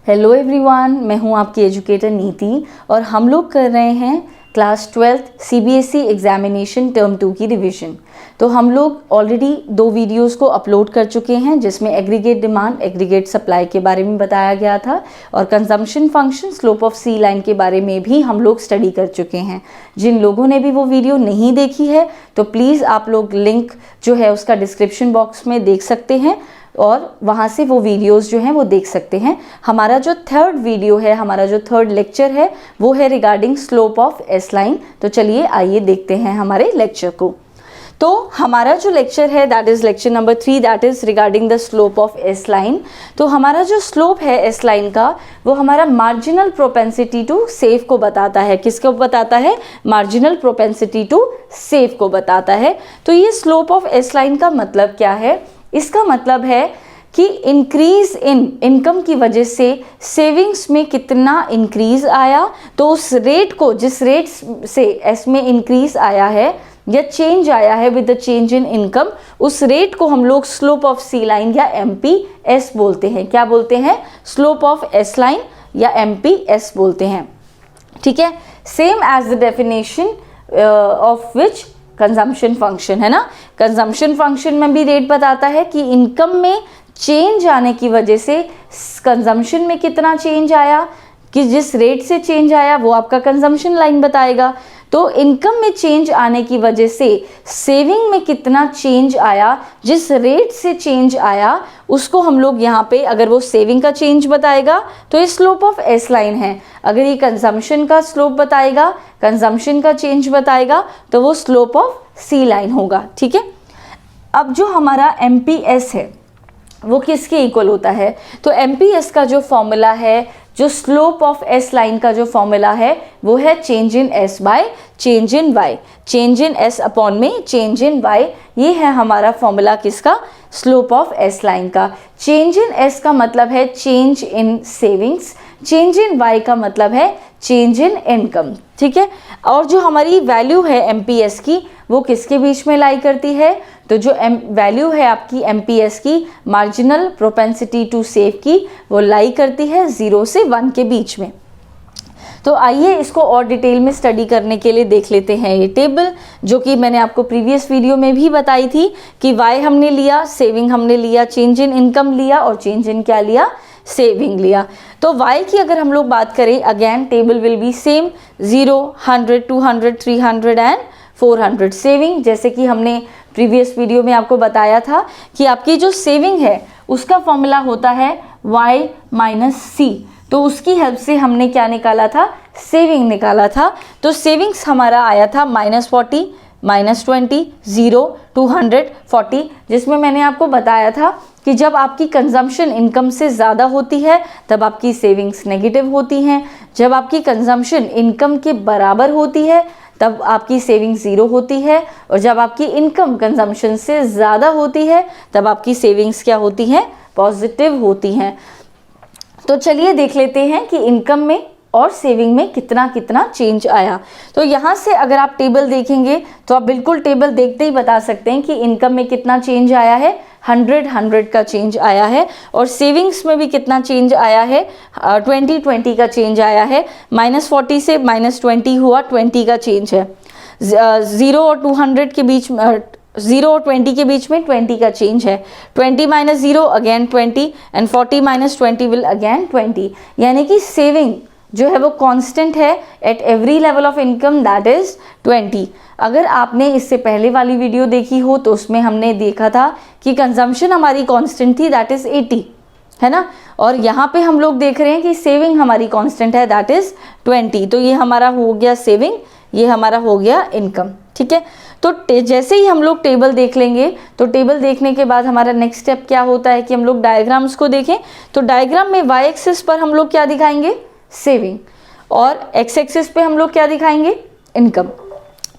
Hello everyone, मैं हूं आपकी एजुकेटर नीति और हम लोग कर रहे हैं class 12th CBSE examination term 2 की रिवीजन। तो हम लोग ऑलरेडी 2 वीडियोस को अपलोड कर चुके हैं जिसमें एग्रीगेट डिमांड, एग्रीगेट सप्लाई के बारे में बताया गया था और consumption function, slope of C line के बारे में भी हम लोग स्टडी कर चुके हैं। जिन लोगों ने भी वो वीडियो नहीं देखी है तो प्लीज़ आप लोग लिंक जो है उसका डिस्क्रिप्शन बॉक्स में देख सकते हैं और वहाँ से वो वीडियोस जो हैं वो देख सकते हैं। हमारा जो थर्ड वीडियो है, हमारा जो थर्ड लेक्चर है वो है regarding slope of S line. तो चलिए आइए देखते हैं हमारे लेक्चर को। तो हमारा जो लेक्चर है that is lecture number 3, that is regarding the slope of S line. तो हमारा जो स्लोप है एस लाइन का वो हमारा मार्जिनल प्रोपेंसिटी टू सेव को बताता है। किसको बताता है? मार्जिनल प्रोपेंसिटी टू सेव को बताता है। तो ये स्लोप ऑफ एस लाइन का मतलब क्या है? इसका मतलब है कि इंक्रीज इन इनकम की वजह से सेविंग्स में कितना इंक्रीज आया, तो उस रेट को, जिस रेट से एस में इंक्रीज आया है या चेंज आया है with the change in income, उस रेट को हम लोग स्लोप ऑफ सी लाइन या एमपीएस बोलते हैं। क्या बोलते हैं? स्लोप ऑफ एस लाइन या एमपीएस बोलते हैं। ठीक है, same as the definition of which consumption function है ना। कंजम्पशन फंक्शन में भी रेट बताता है कि इनकम में चेंज आने की वजह से कंजम्पशन में कितना चेंज आया, कि जिस रेट से चेंज आया वो आपका कंजम्पशन लाइन बताएगा। तो इनकम में चेंज आने की वजह से सेविंग में कितना चेंज आया, जिस रेट से चेंज आया उसको हम लोग यहाँ पे, अगर वो सेविंग का चेंज बताएगा तो ये स्लोप ऑफ एस लाइन है। अगर ये कंजम्पशन का स्लोप बताएगा, कंजम्पशन का चेंज बताएगा तो वो स्लोप ऑफ सी लाइन होगा। ठीक है, अब जो हमारा एमपीएस है वो किसके इक्वल होता है? तो एमपीएस का जो फॉर्मूला है, जो स्लोप ऑफ एस लाइन का जो फॉर्मूला है वो है change in S by change in Y. Change in S upon में चेंज इन वाई, ये है हमारा फॉर्मूला किसका? स्लोप ऑफ एस लाइन का। चेंज इन एस का मतलब है change in savings, change in Y का मतलब है चेंज इन इनकम। ठीक है, और जो हमारी वैल्यू है एमपीएस की वो किसके बीच में लाई करती है? तो जो वैल्यू है आपकी एमपीएस की, मार्जिनल प्रोपेंसिटी टू सेव की, वो लाई करती है 0 से 1 के बीच में। तो आइए इसको और डिटेल में स्टडी करने के लिए देख लेते हैं ये टेबल, जो कि मैंने आपको प्रीवियस वीडियो में भी बताई थी कि वाई हमने लिया, सेविंग हमने लिया, चेंज इन इनकम लिया और चेंज इन क्या लिया? सेविंग लिया। तो y की अगर हम लोग बात करें, again table will be same, 0, 100, 200, 300 and 400 saving. जैसे कि हमने प्रीवियस वीडियो में आपको बताया था कि आपकी जो सेविंग है उसका फॉर्मूला होता है y माइनस सी। तो उसकी हेल्प से हमने क्या निकाला था? सेविंग निकाला था। तो सेविंग्स हमारा आया था -40, -20, 0, 200, 40, जिसमें मैंने आपको बताया था कि जब आपकी कंजम्पशन इनकम से ज़्यादा होती है तब आपकी सेविंग्स नेगेटिव होती हैं, जब आपकी कंजम्पशन इनकम के बराबर होती है तब आपकी सेविंग 0 होती है, और जब आपकी इनकम कंजम्पशन से ज़्यादा होती है तब आपकी सेविंग्स क्या होती हैं? पॉजिटिव होती हैं। तो चलिए देख लेते हैं कि इनकम में और सेविंग में कितना कितना चेंज आया। तो यहाँ से अगर आप टेबल देखेंगे तो आप बिल्कुल टेबल देखते ही बता सकते हैं कि इनकम में कितना चेंज आया है? 100 का चेंज आया है, और सेविंग्स में भी कितना चेंज आया है? 20 का चेंज आया है। -40 से -20 हुआ, 20 का चेंज है। 0 और 200 के बीच में, 0 और 20 के बीच में 20 का चेंज है। 20 - 0 अगेन 20 एंड 40 - 20 विल अगेन 20। यानी कि सेविंग जो है वो कांस्टेंट है at every level of income, that is 20। अगर आपने इससे पहले वाली वीडियो देखी हो तो उसमें हमने देखा था कि कंजम्पशन हमारी कांस्टेंट थी, दैट इज 80, है ना। और यहाँ पे हम लोग देख रहे हैं कि सेविंग हमारी कांस्टेंट है, दैट इज 20। तो ये हमारा हो गया सेविंग, ये हमारा हो गया इनकम। ठीक है, तो जैसे ही हम लोग टेबल देख लेंगे तो टेबल देखने के बाद हमारा नेक्स्ट स्टेप क्या होता है कि हम लोग डायग्राम्स को देखें। तो डायग्राम में वाई एक्सिस पर हम लोग क्या दिखाएंगे? सेविंग, और एक्स एक्सिस पे हम लोग क्या दिखाएंगे? इनकम।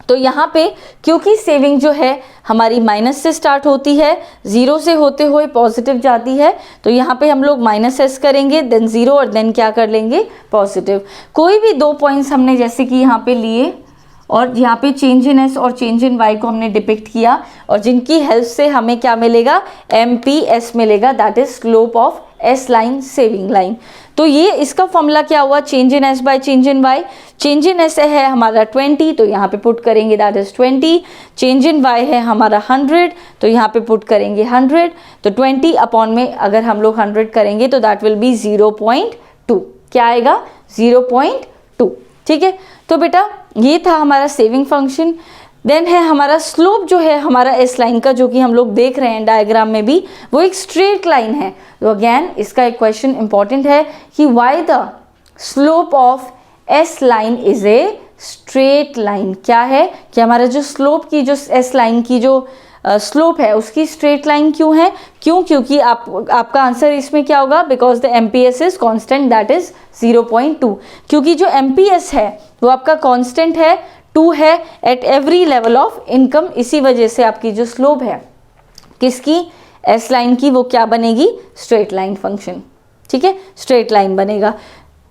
तो यहाँ पे क्योंकि सेविंग जो है हमारी माइनस से स्टार्ट होती है, 0 से होते हुए पॉजिटिव जाती है, तो यहाँ पे हम लोग -s करेंगे, देन 0 और देन क्या कर लेंगे? पॉजिटिव। कोई भी 2 पॉइंट्स हमने जैसे कि यहाँ पे लिए और यहाँ पे चेंज इन एस और चेंज इन वाई को हमने डिपिक्ट किया, और जिनकी हेल्प से हमें क्या मिलेगा? एमपीएस मिलेगा, that is slope of S line, saving line. तो ये इसका फॉर्मूला क्या हुआ, change in S by change in Y. Change in S है हमारा 20, तो यहाँ पे पुट करेंगे that is 20। Change in Y है हमारा 100, तो यहाँ पे पुट करेंगे 100। तो 20 अपॉन में अगर हम लोग 100 करेंगे तो दैट विल बी 0.2। क्या आएगा, 0.2। ठीक है, तो बेटा ये था हमारा सेविंग फंक्शन। देन है हमारा स्लोप जो है हमारा एस लाइन का, जो कि हम लोग देख रहे हैं डायग्राम में भी, वो एक स्ट्रेट लाइन है। तो अगेन इसका एक क्वेश्चन इंपॉर्टेंट है कि why the slope of S line is a straight line. क्या है कि हमारा जो स्लोप की जो एस लाइन की जो स्लोप है उसकी स्ट्रेट लाइन क्यों है, क्योंकि आपका आंसर इसमें क्या होगा, because the MPS is constant that is 0.2। क्योंकि जो एमपीएस है वो आपका कांस्टेंट है, 2 है at every level of income. इसी वजह से आपकी जो स्लोप है किसकी, एस लाइन की, वो क्या बनेगी, स्ट्रेट लाइन फंक्शन। ठीक है, स्ट्रेट लाइन बनेगा।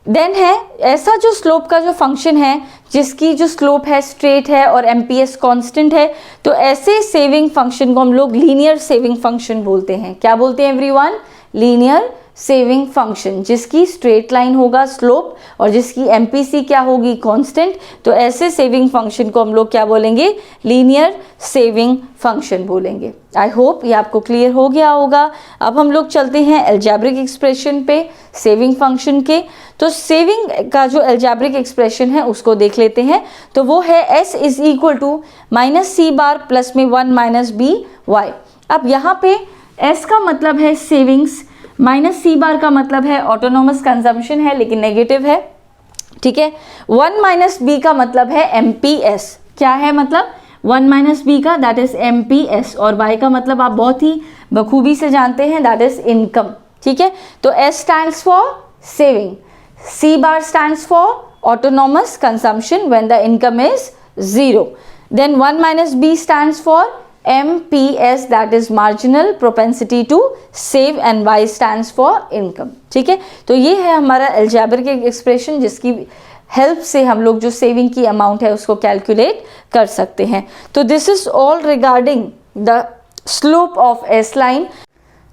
देन है ऐसा जो स्लोप का जो फंक्शन है जिसकी जो स्लोप है स्ट्रेट है और एमपीएस कांस्टेंट है, तो ऐसे सेविंग फंक्शन को हम लोग लीनियर सेविंग फंक्शन बोलते हैं। क्या बोलते हैं एवरीवन, लीनियर सेविंग फंक्शन, जिसकी स्ट्रेट लाइन होगा स्लोप और जिसकी एमपीसी क्या होगी, कांस्टेंट। तो ऐसे सेविंग फंक्शन को हम लोग क्या बोलेंगे, लीनियर सेविंग फंक्शन बोलेंगे। आई होप ये आपको क्लियर हो गया होगा। अब हम लोग चलते हैं अलजेब्रिक एक्सप्रेशन पे सेविंग फंक्शन के। तो सेविंग का जो अलजेब्रिक एक्सप्रेशन है उसको देख लेते हैं। तो वो है s is equal to minus C bar plus में 1 माइनस बी वाई। अब यहाँ पे s का मतलब है सेविंग्स, माइनस सी बार का मतलब है ऑटोनोमस कंजम्पशन है लेकिन नेगेटिव है। ठीक है, 1 माइनस बी का मतलब है एमपीएस। क्या है मतलब 1 माइनस बी का, दैट इज एमपीएस। और वाई का मतलब आप बहुत ही बखूबी से जानते हैं, दैट इज इनकम। ठीक है, तो S stands for saving, C bar stands for autonomous consumption when the income is 0। Then 1 minus B stands for MPS, that is marginal propensity to save, and Y stands for income। ठीक है, तो ये है हमारा algebraic expression जिसकी help से हम लोग जो सेविंग की अमाउंट है उसको कैलकुलेट कर सकते हैं। तो this is all regarding the slope of S line.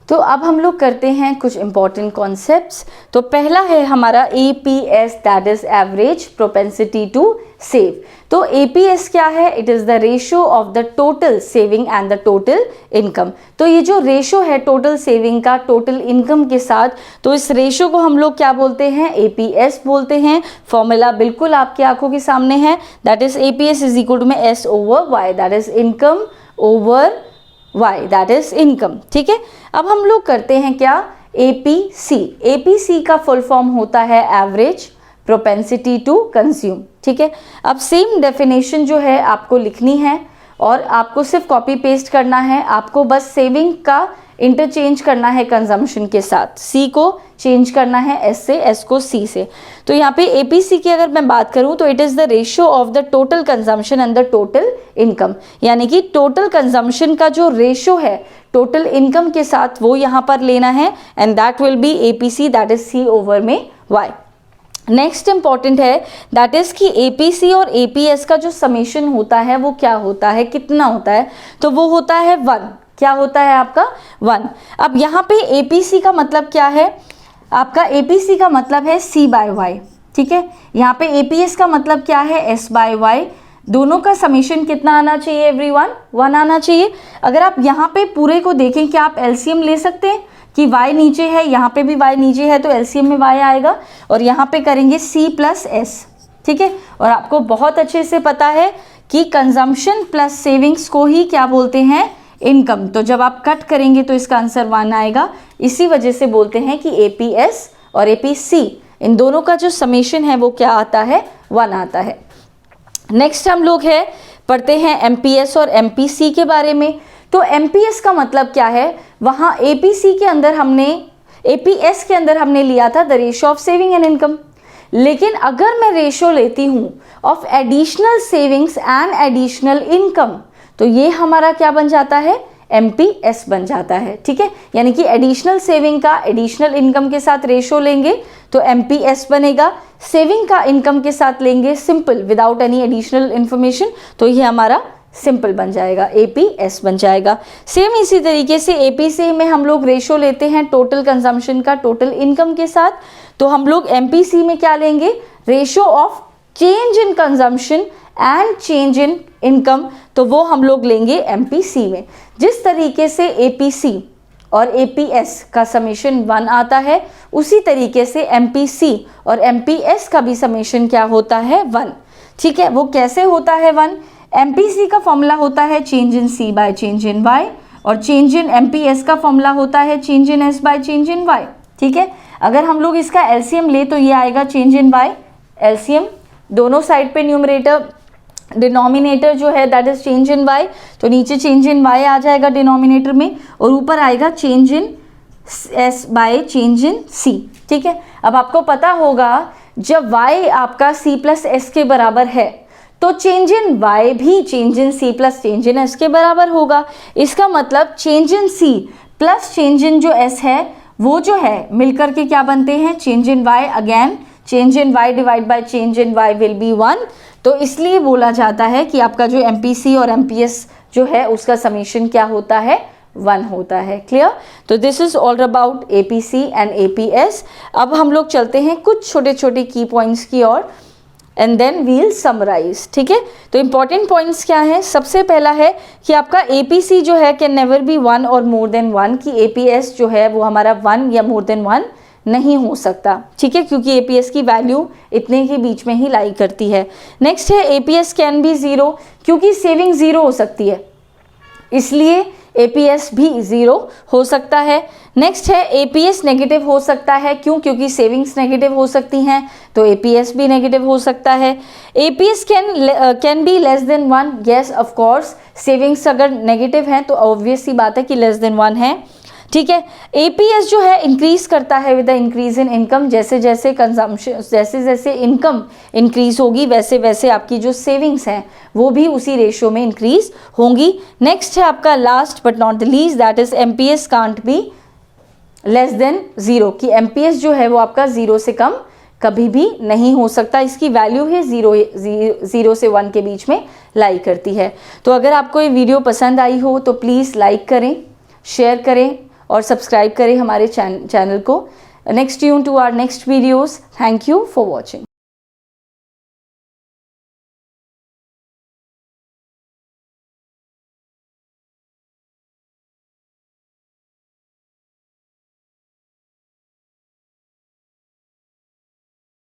तो अब हम लोग करते हैं कुछ इंपॉर्टेंट कॉन्सेप्ट्स। तो पहला है हमारा APS, that is average propensity to save. तो APS क्या है, it is the ratio of the total saving and the total income. तो ये जो रेशियो है टोटल सेविंग का टोटल इनकम के साथ, तो इस रेशियो को हम लोग क्या बोलते हैं, APS बोलते हैं। फॉर्मूला बिल्कुल आपकी आंखों के सामने है, that is APS is equal to में S over Y, that is income over Y, that is income. ठीक है, अब हम लोग करते हैं क्या, APC। APC का फुल फॉर्म होता है एवरेज प्रोपेंसिटी टू कंज्यूम। ठीक है, अब सेम डेफिनेशन जो है आपको लिखनी है और आपको सिर्फ कॉपी पेस्ट करना है। आपको बस सेविंग का इंटरचेंज करना है कंजम्पशन के साथ, सी को चेंज करना है एस से, एस को सी से। तो यहाँ पे एपीसी की अगर मैं बात करूँ तो it is the ratio of the total consumption and the total income, यानी कि टोटल कंजम्पशन का जो रेशियो है टोटल इनकम के साथ वो यहाँ पर लेना है, and that will be APC, that is C over में वाई। नेक्स्ट इंपॉर्टेंट है दैट इज कि एपीसी और एपीएस का जो समेशन होता है वो क्या होता है, कितना होता है, तो वो होता है 1। क्या होता है आपका 1। अब यहाँ पे एपीसी का मतलब क्या है, आपका एपीसी का मतलब है सी बाय वाई। ठीक है, यहाँ पे एपीएस का मतलब क्या है, एस बाय वाई। दोनों का समेशन कितना आना चाहिए एवरीवन, 1 आना चाहिए। अगर आप यहाँ पे पूरे को देखें, क्या आप एलसीएम ले सकते हैं कि y नीचे है, यहाँ पे भी y नीचे है, तो एलसीएम में y आएगा और यहाँ पे करेंगे c प्लस s। ठीक है, और आपको बहुत अच्छे से पता है कि कंजम्पशन प्लस सेविंग्स को ही क्या बोलते हैं, इनकम। तो जब आप कट करेंगे तो इसका आंसर 1 आएगा। इसी वजह से बोलते हैं कि एपीएस और एपीसी इन दोनों का जो समेशन है वो क्या आता है, 1 आता है। नेक्स्ट हम लोग पढ़ते हैं एमपीएस और एमपीसी के बारे में। तो एमपीएस का मतलब क्या है, वहाँ एपीसी के अंदर हमने, एपीएस के अंदर हमने लिया था the ratio of saving and income. लेकिन अगर मैं रेशियो लेती हूँ of additional savings and additional income, तो ये हमारा क्या बन जाता है, एमपीएस बन जाता है। ठीक है, यानी कि एडिशनल सेविंग का एडिशनल इनकम के साथ रेशियो लेंगे तो एमपीएस बनेगा, सेविंग का इनकम के साथ लेंगे simple without any additional information, तो ये हमारा सिंपल बन जाएगा, एपीएस बन जाएगा। सेम इसी तरीके से एपीसी में हम लोग रेशियो लेते हैं टोटल कंजम्पशन का टोटल इनकम के साथ, तो हम लोग MPC में क्या लेंगे, ratio of change in consumption and change in income, तो वो हम लोग लेंगे MPC में। जिस तरीके से APC और APS का समेशन 1 आता है, उसी तरीके से MPC और MPS का भी समेशन क्या होता है, 1। ठीक है, वो कैसे होता है 1? MPC का फॉर्मूला होता है चेंज इन C बाय चेंज इन Y, और चेंज इन MPS का फॉर्मूला होता है चेंज इन S बाय चेंज इन Y। ठीक है, अगर हम लोग इसका LCM ले तो ये आएगा चेंज इन Y, LCM दोनों साइड पे न्यूमरेटर डिनोमिनेटर जो है that is change in Y, तो नीचे चेंज इन Y आ जाएगा डिनोमिनेटर में, और ऊपर आएगा change in S bye change in C। ठीक है, अब आपको पता होगा जब Y आपका C प्लस S के बराबर है तो चेंज इन Y भी change in C plus change in S के बराबर होगा। इसका मतलब change in C plus change in जो S है वो जो है मिलकर के क्या बनते हैं, change in Y, again change in Y divide by change in Y will be 1। तो इसलिए बोला जाता है कि आपका जो MPC और MPS जो है उसका समेशन क्या होता है, 1 होता है। क्लियर? तो this is all about APC and APS। अब हम लोग चलते हैं कुछ छोटे छोटे की पॉइंट्स की ओर, एंड देन वील समराइज। ठीक है, तो इंपॉर्टेंट पॉइंट्स क्या है? सबसे पहला है कि आपका APC जो है कैन नेवर बी 1 और मोर देन 1, कि APS जो है वो हमारा 1 या मोर देन 1 नहीं हो सकता। ठीक है, क्योंकि APS की वैल्यू इतने के बीच में ही लाई करती है। नेक्स्ट है APS कैन बी 0, क्योंकि सेविंग 0 हो सकती है, इसलिए APS भी 0 हो सकता है। नेक्स्ट है APS नेगेटिव हो सकता है, क्योंकि सेविंग्स नेगेटिव हो सकती हैं, तो APS भी नेगेटिव हो सकता है। APS can be less than 1, yes of course, savings अगर नेगेटिव हैं तो ऑब्वियस सी बात है कि लेस देन 1 है। ठीक है, APS जो है इंक्रीज करता है with the increase in income, जैसे जैसे कंजम्पशन, जैसे जैसे इनकम इंक्रीज होगी वैसे वैसे आपकी जो सेविंग्स हैं वो भी उसी रेशियो में इंक्रीज होंगी। नेक्स्ट है आपका last but not the least, that is MPS can't be less than 0, कि MPS जो है वो आपका 0 से कम कभी भी नहीं हो सकता, इसकी वैल्यू है 0 से 1 के बीच में लाई करती है। तो अगर आपको ये वीडियो पसंद आई हो तो प्लीज़ लाइक करें, शेयर करें और सब्सक्राइब करें हमारे चैनल को। Next tune to our next videos. Thank you for watching.